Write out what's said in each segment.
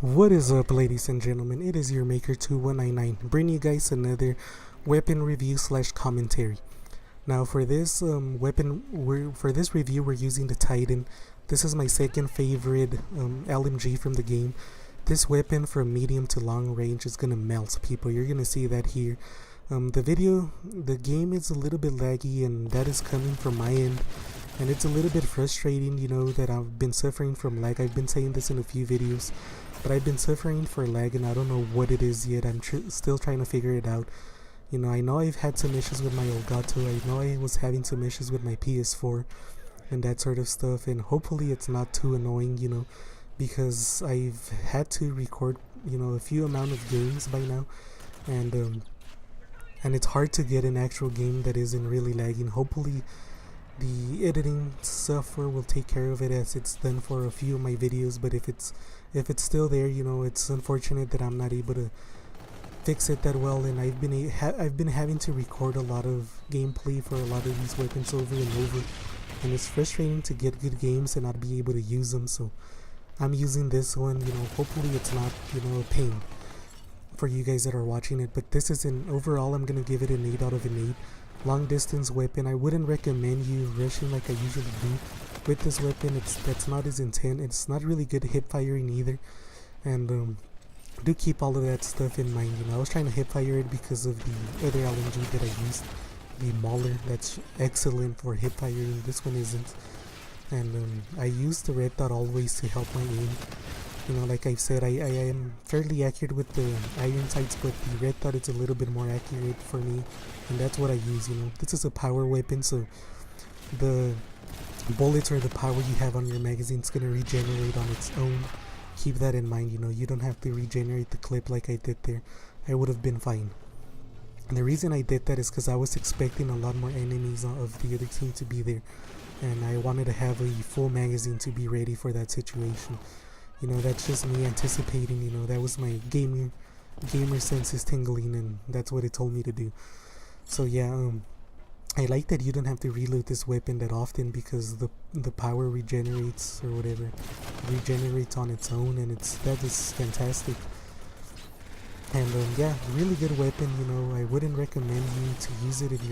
What is up, ladies and gentlemen? It is your Maker 2199 bringing you guys another weapon review slash commentary. Now for this for this review we're using the Titan. This is my second favorite LMG from the game. This weapon from medium to long range is gonna melt people. You're gonna see that here. The game is a little bit laggy, and that is coming from my end. And it's a little bit frustrating, that I've been suffering from lag. I've been saying this in a few videos, but I've been suffering for lag, and I don't know what it is yet. I'm still trying to figure it out. I know I've had some issues with my Elgato. I know I was having some issues with my PS4 and that sort of stuff, and hopefully it's not too annoying, because I've had to record, a few amount of games by now, and it's hard to get an actual game that isn't really lagging. Hopefully the editing software will take care of it as it's done for a few of my videos, but if it's still there, it's unfortunate that I'm not able to fix it that well, and I've been having to record a lot of gameplay for a lot of these weapons over and over, and it's frustrating to get good games and not be able to use them. So I'm using this one. Hopefully it's not a pain for you guys that are watching it, but this is overall I'm gonna give it an 8 out of an 8. Long distance weapon. I wouldn't recommend you rushing like I usually do with this weapon. That's not as intense. It's not really good hip firing either, and do keep all of that stuff in mind. I was trying to hip fire it because of the other LMG that I used, the Mauler. That's excellent for hip firing. This one isn't, and I used the red dot always to help my aim. Like I've said, I am fairly accurate with the iron sights, but the red dot is a little bit more accurate for me, and that's what I use. This is a power weapon, so the bullets or the power you have on your magazine is going to regenerate on its own. Keep that in mind. You don't have to regenerate the clip like I did there. I would have been fine. And the reason I did that is because I was expecting a lot more enemies of the other team to be there, and I wanted to have a full magazine to be ready for that situation. That's just me anticipating. That was my gamer senses tingling, and that's what it told me to do. So yeah, I like that you don't have to reload this weapon that often, because the power regenerates or whatever, regenerates on its own, and that is fantastic. And yeah, really good weapon. I wouldn't recommend you to use it if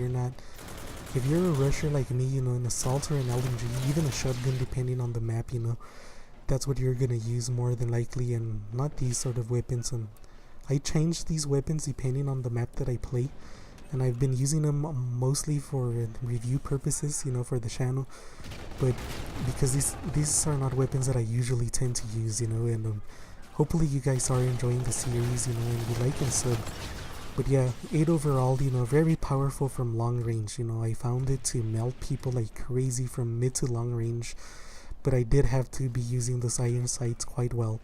you're a rusher like me, an assault or an LMG, even a shotgun depending on the map. That's what you're gonna use more than likely, and not these sort of weapons. I change these weapons depending on the map that I play, and I've been using them mostly for review purposes, for the channel, but because these are not weapons that I usually tend to use, and hopefully you guys are enjoying the series, and you like and sub. But yeah, 8 overall, very powerful from long range. I found it to melt people like crazy from mid to long range, but I did have to be using those iron sights quite well,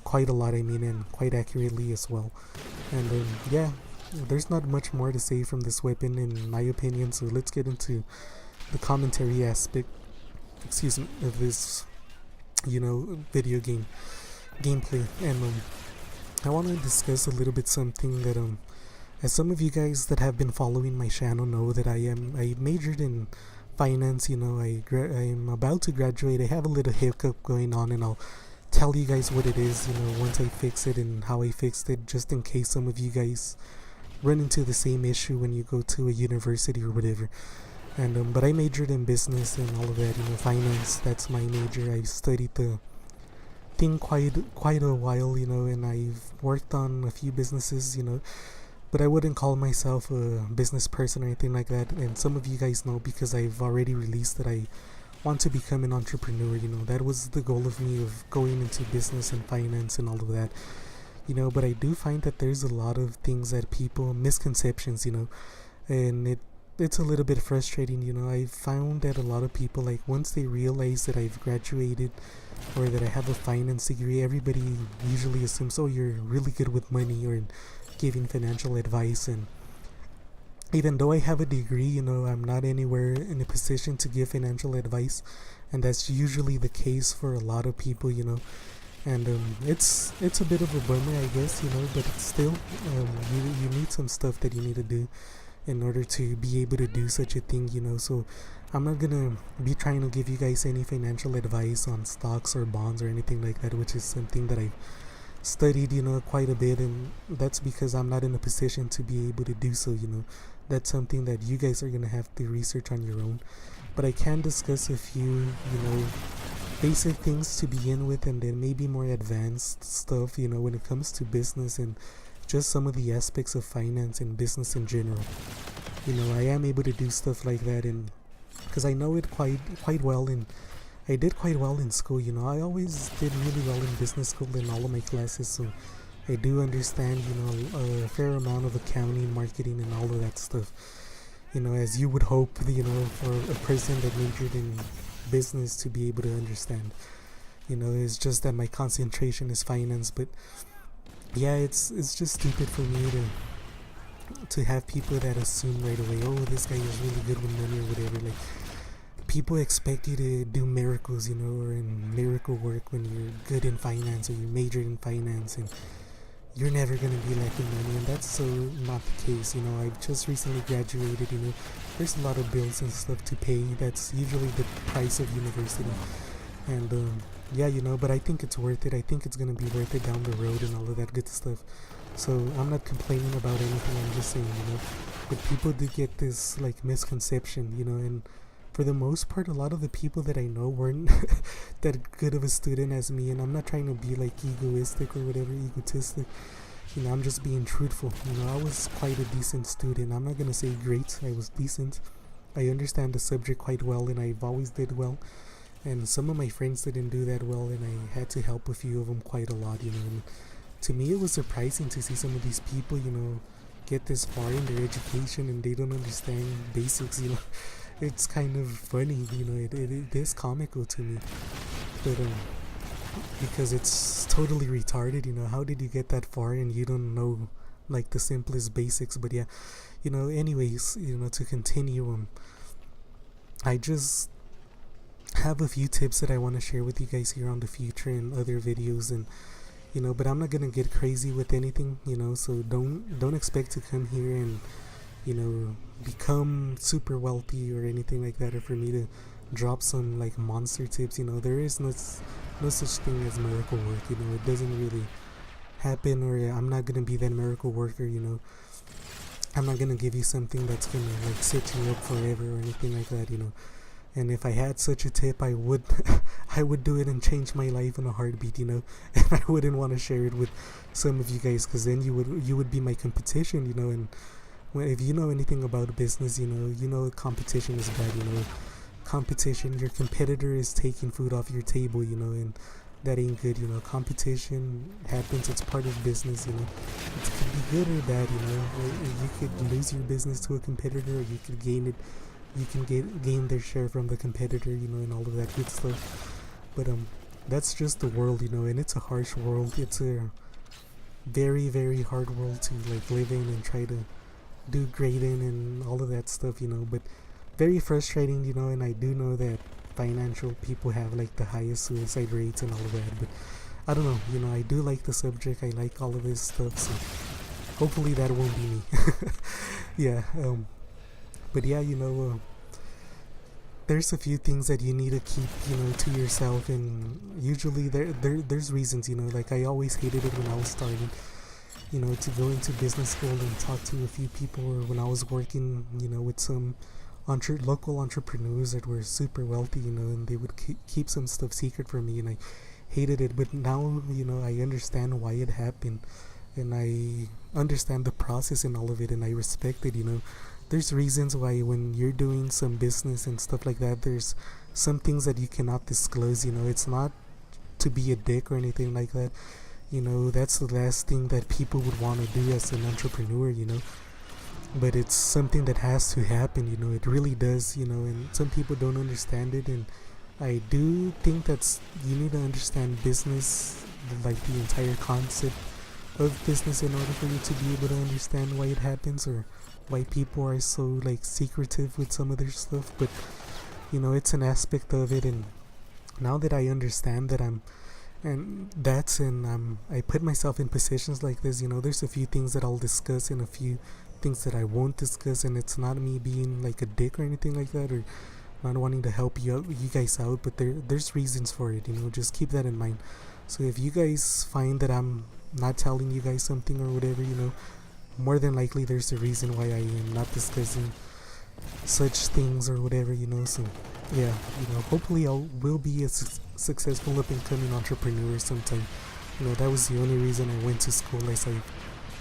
quite a lot, and quite accurately as well. And yeah, there's not much more to say from this weapon in my opinion, so let's get into the commentary aspect, of this, video game gameplay. And I want to discuss a little bit something that, as some of you guys that have been following my channel know, that I majored in finance. I'm about to graduate. I have a little hiccup going on, and I'll tell you guys what it is, once I fix it and how I fixed it, just in case some of you guys run into the same issue when you go to a university or whatever. And but I majored in business and all of that, finance. That's my major. I've studied the thing quite a while, and I've worked on a few businesses, but I wouldn't call myself a business person or anything like that. And some of you guys know, because I've already released that I want to become an entrepreneur. That was the goal of me, of going into business and finance and all of that. But I do find that there's a lot of things that misconceptions, and it's a little bit frustrating. I've found that a lot of people, like, once they realize that I've graduated or that I have a finance degree, everybody usually assumes, oh, you're really good with money or giving financial advice. And even though I have a degree, I'm not anywhere in a position to give financial advice, and that's usually the case for a lot of people. And it's a bit of a bummer, I guess, but still, you need some stuff that you need to do in order to be able to do such a thing. So I'm not gonna be trying to give you guys any financial advice on stocks or bonds or anything like that, which is something that I've studied, quite a bit, and that's because I'm not in a position to be able to do so. That's something that you guys are gonna have to research on your own. But I can discuss a few, basic things to begin with, and then maybe more advanced stuff, when it comes to business and just some of the aspects of finance and business in general. I am able to do stuff like that, and because I know it quite well, and I did quite well in school. I always did really well in business school in all of my classes, so I do understand, a fair amount of accounting, marketing, and all of that stuff. As you would hope, for a person that majored in business to be able to understand. It's just that my concentration is finance, but yeah, it's just stupid for me to have people that assume right away, oh, this guy is really good with money or whatever. Like, people expect you to do miracles, or in miracle work when you're good in finance or you majored in finance, and you're never gonna be lacking money, and that's so not the case. I've just recently graduated. There's a lot of bills and stuff to pay. That's usually the price of university, and yeah, but I think it's worth it. I think it's gonna be worth it down the road and all of that good stuff. So I'm not complaining about anything. I'm just saying, but people do get this like misconception, and for the most part, a lot of the people that I know weren't that good of a student as me, and I'm not trying to be like egoistic or whatever, egotistic. I'm just being truthful. I was quite a decent student. I'm not gonna say great. I was decent. I understand the subject quite well, and I've always did well. And some of my friends didn't do that well, and I had to help a few of them quite a lot. And to me, it was surprising to see some of these people, get this far in their education and they don't understand basics. It's kind of funny, it is comical to me, but because it's totally retarded. How did you get that far and you don't know like the simplest basics? But yeah, anyways, to continue, I just have a few tips that I want to share with you guys here on the future and other videos, and but I'm not gonna get crazy with anything, so don't expect to come here and become super wealthy or anything like that, or for me to drop some like monster tips. There is no such thing as miracle work. It doesn't really happen, or I'm not gonna be that miracle worker. I'm not gonna give you something that's gonna like set you up forever or anything like that. And if I had such a tip, I would I would do it and change my life in a heartbeat. And I wouldn't want to share it with some of you guys, because then you would be my competition. And if you know anything about business, competition is bad. Competition, your competitor is taking food off your table, and that ain't good. Competition happens. It's part of business. It could be good or bad. You could lose your business to a competitor, or you could gain it. You can gain their share from the competitor, and all of that good stuff. But that's just the world, and it's a harsh world. It's a very, very hard world to like live in and try to do great in and all of that stuff, but very frustrating, and I do know that financial people have like the highest suicide rates and all of that, but I don't know, I do like the subject. I like all of this stuff, so hopefully that won't be me. Yeah, but yeah, there's a few things that you need to keep, to yourself, and usually there's reasons, like I always hated it when I was starting, to go into business school and talk to a few people, or when I was working, with some local entrepreneurs that were super wealthy, and they would keep some stuff secret from me, and I hated it. But now, I understand why it happened, and I understand the process and all of it, and I respect it. There's reasons why when you're doing some business and stuff like that, there's some things that you cannot disclose. It's not to be a dick or anything like that. That's the last thing that people would want to do as an entrepreneur, but it's something that has to happen. It really does. And some people don't understand it, and I do think that's, you need to understand business, like the entire concept of business, in order for you to be able to understand why it happens, or why people are so like secretive with some of their stuff. But it's an aspect of it, and now that I understand that I put myself in positions like this, there's a few things that I'll discuss and a few things that I won't discuss, and it's not me being like a dick or anything like that, or not wanting to help you guys out, but there's reasons for it. Just keep that in mind. So if you guys find that I'm not telling you guys something or whatever, more than likely there's a reason why I am not discussing such things or whatever, so yeah, hopefully I will be a successful up and coming entrepreneur sometime. That was the only reason I went to school, as I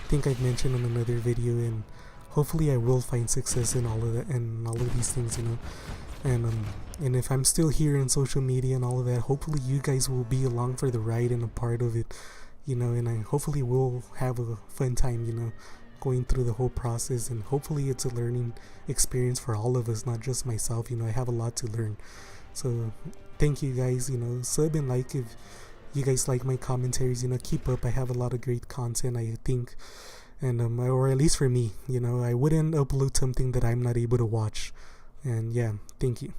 think I've mentioned in another video, and hopefully I will find success in all of that and all of these things, and if I'm still here in social media and all of that, hopefully you guys will be along for the ride and a part of it, and I hopefully will have a fun time, going through the whole process, and hopefully it's a learning experience for all of us, not just myself. I have a lot to learn. So thank you guys, sub and like if you guys like my commentaries, keep up. I have a lot of great content, I think, and or at least for me, I wouldn't upload something that I'm not able to watch. And yeah, thank you.